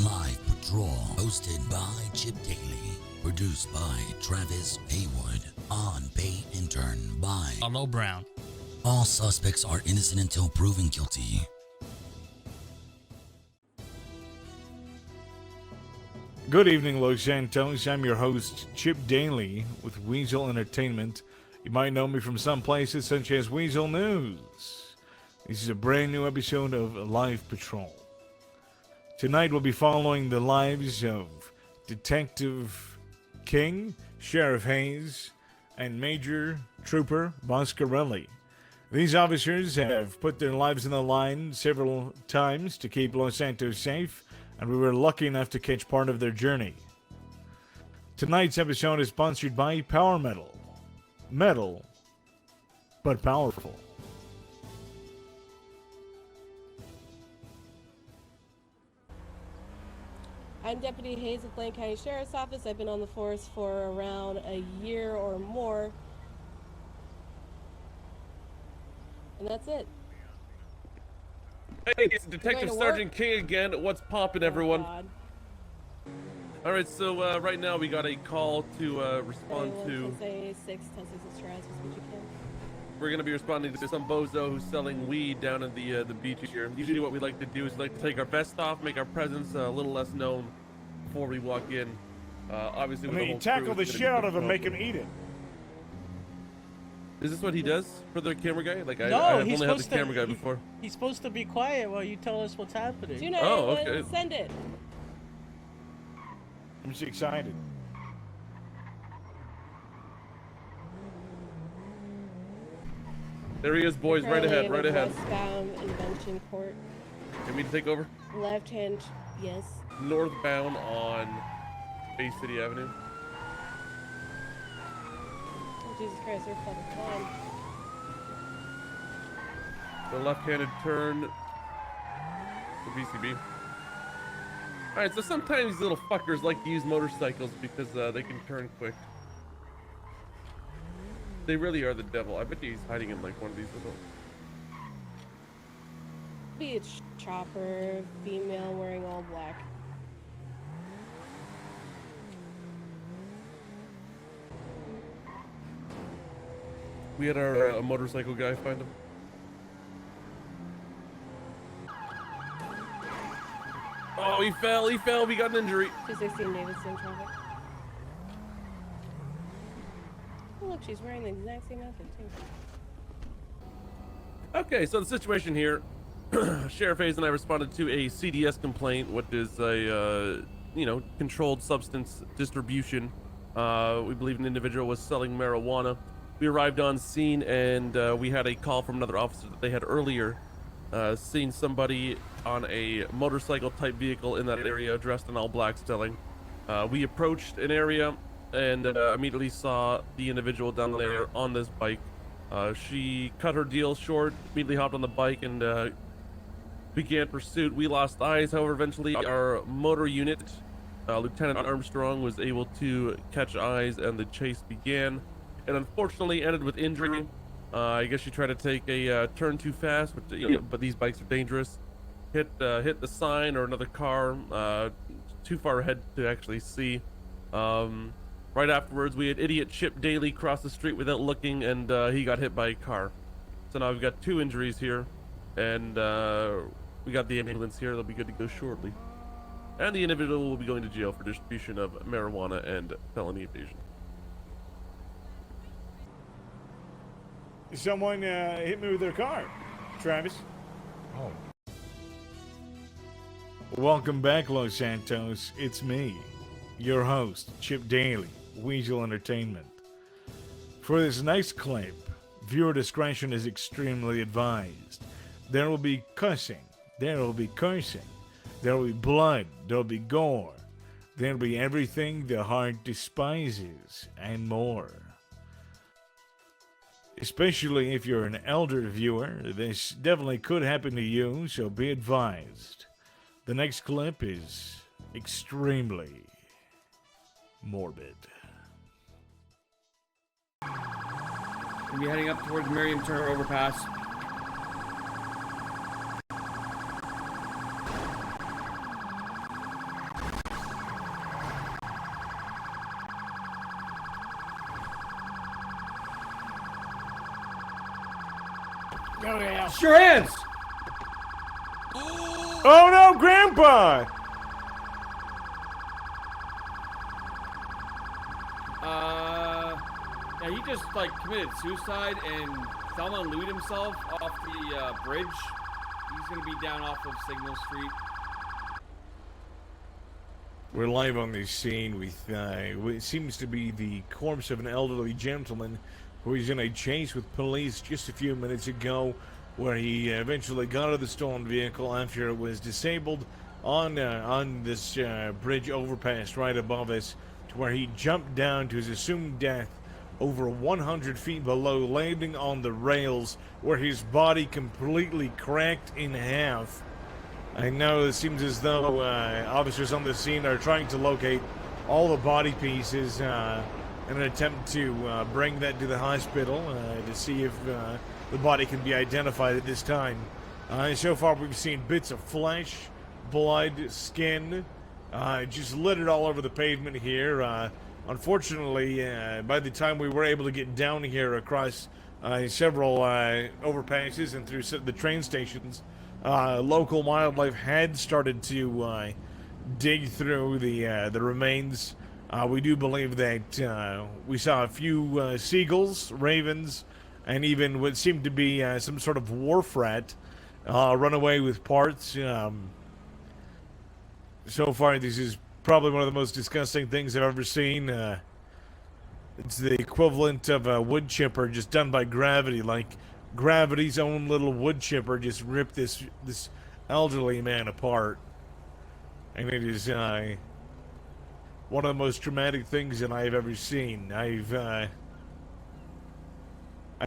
Live Patrol, hosted by Chip Daly, produced by Travis Haywood, on-paid intern by Arlo Brown. All suspects are innocent until proven guilty. Good evening, Los Santos. I'm your host, Chip Daly, with Weasel Entertainment. You might know me from some places such as Weasel News. This is a brand new episode of Live Patrol. Tonight we'll be following the lives of Detective King, Sheriff Hayes, and Major Trooper Boscarelli. These officers have put their lives on the line several times to keep Los Santos safe, and we were lucky enough to catch part of their journey. Tonight's episode is sponsored by Power Metal. Metal, but powerful. I'm Deputy Hayes of Blaine County Sheriff's Office. I've been on the force for around a year or more. And that's it. Hey, it's Detective Sergeant King again. What's poppin', everyone? All right, so right now we got a call to respond to. We're gonna be responding to some bozo who's selling weed down in the beach here. Usually, what we like to do is like to take our vest off, make our presence a little less known before we walk in. Obviously, And then you tackle the shit out of him, make him eat it. Is this what he does for the camera guy? Like No, I've he's only had the supposed to- camera guy before. He's supposed to be quiet while you tell us what's happening. Do not okay. send it. I'm just excited. There he is, boys. Right ahead, right ahead. Westbound Invention Court. Can we take over? Left hand, yes. Northbound on Bay City Avenue. Oh, Jesus Christ, they're fucking flying. The left-handed turn to BCB. Alright, so sometimes these little fuckers like to use motorcycles because they can turn quick. They really are the devil. I bet he's hiding in like one of these little... Be a chopper, female wearing all black. We had our motorcycle guy find him. Oh, he fell, we got an injury. 216 Davidson traffic. Oh, look, she's wearing the exact same outfit, too. Okay, so the situation here, Sheriff Hayes and I responded to a CDS complaint, which is a, controlled substance distribution. We believe an individual was selling marijuana. We arrived on scene and we had a call from another officer that they had earlier seen somebody on a motorcycle type vehicle in that area dressed in all black selling. We approached an area and immediately saw the individual down there on this bike. She cut her deal short, immediately hopped on the bike and began pursuit. We lost eyes, however, eventually our motor unit, Lieutenant Armstrong, was able to catch eyes and the chase began. And unfortunately ended with injury. I guess she tried to take a turn too fast, but these bikes are dangerous. Hit the sign or another car, too far ahead to actually see. Right afterwards, we had idiot Chip Daly cross the street without looking, and he got hit by a car. So now we've got 2 injuries here, and we got the ambulance here. They'll be good to go shortly. And the individual will be going to jail for distribution of marijuana and felony evasion. Someone hit me with their car. Travis. Oh. Welcome back, Los Santos. It's me, your host, Chip Daly, Weasel Entertainment. For this next clip, viewer discretion is extremely advised. There will be cussing. There will be cursing. There will be blood. There will be gore. There will be everything the heart despises and more. Especially if you're an elder viewer, this definitely could happen to you, so be advised. The next clip is extremely morbid. We'll be heading up towards Miriam Turner Overpass. Your hands! Oh no, Grandpa! Yeah, he just like committed suicide and fell and lewd himself off the bridge. He's gonna be down off of Signal Street. We're live on this scene with what seems to be the corpse of an elderly gentleman who was in a chase with police just a few minutes ago, where he eventually got out of the stolen vehicle after it was disabled on this bridge overpass right above us, to where he jumped down to his assumed death over 100 feet below, landing on the rails, where his body completely cracked in half. I know it seems as though officers on the scene are trying to locate all the body pieces in an attempt to bring that to the hospital to see if the body can be identified at this time. So far we've seen bits of flesh, blood, skin, just littered all over the pavement here. Unfortunately, by the time we were able to get down here across several overpasses and through the train stations, local wildlife had started to dig through the remains. We do believe that we saw a few seagulls, ravens, and even what seemed to be some sort of wharf rat run away with parts. So far, this is probably one of the most disgusting things I've ever seen. It's the equivalent of a wood chipper just done by gravity, like gravity's own little wood chipper just ripped this elderly man apart. And it is one of the most traumatic things that I've ever seen. I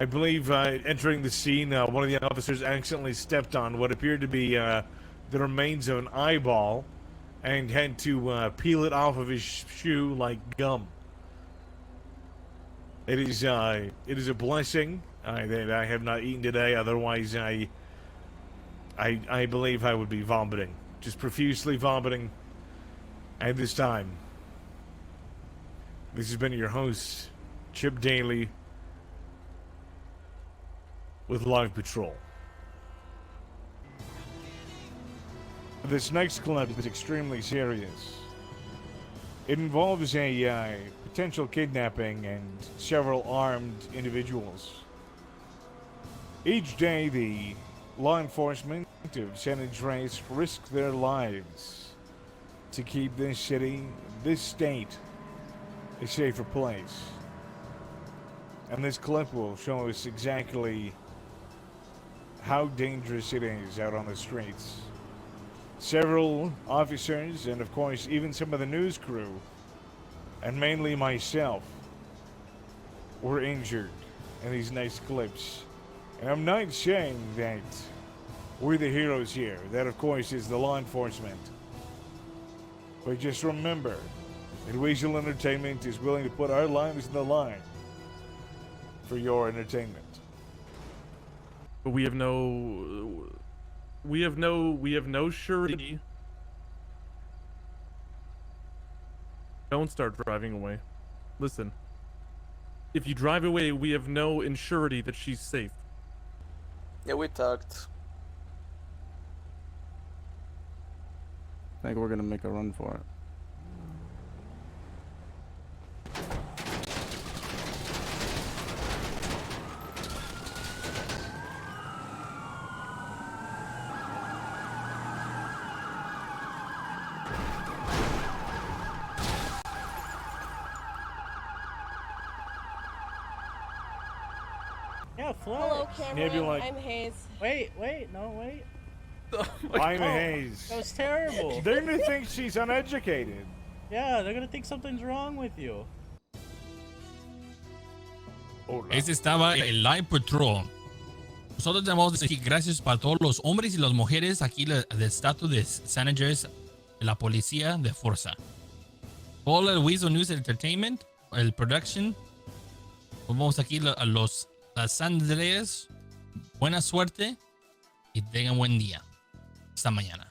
believe entering the scene, one of the officers accidentally stepped on what appeared to be the remains of an eyeball and had to peel it off of his shoe like gum. It is a blessing that I have not eaten today. Otherwise, I believe I would be vomiting, just profusely vomiting at this time. This has been your host, Chip Daly, with Live Patrol. This next clip is extremely serious. It involves a potential kidnapping and several armed individuals. Each day, the law enforcement of San Andreas risk their lives to keep this city, this state, a safer place. And this clip will show us exactly how dangerous it is out on the streets. Several officers, and of course even some of the news crew, and mainly myself, were injured in these next clips. And I'm not saying that we're the heroes here. That, of course, is the law enforcement. But just remember that Weasel Entertainment is willing to put our lives in the line for your entertainment. But we have no surety. Don't start driving away. Listen. If you drive away, we have no insurity that she's safe. Yeah, we talked. I think we're gonna make a run for it. Yeah, Flo. Hello, camera. Maybe like- I'm Hayes. Wait, wait. I'm Hayes. That was terrible. They're gonna think she's uneducated. Yeah, they're gonna think something's wrong with you. Hola. Ese estaba el Live Patrol. Nosotros debemos decir gracias para todos los hombres y las mujeres aquí del estado de San Andreas, la policía de fuerza. Todo el Weasel News Entertainment, el production. Vamos aquí a los San Andreas. Buena suerte y tengan buen día. Hasta mañana.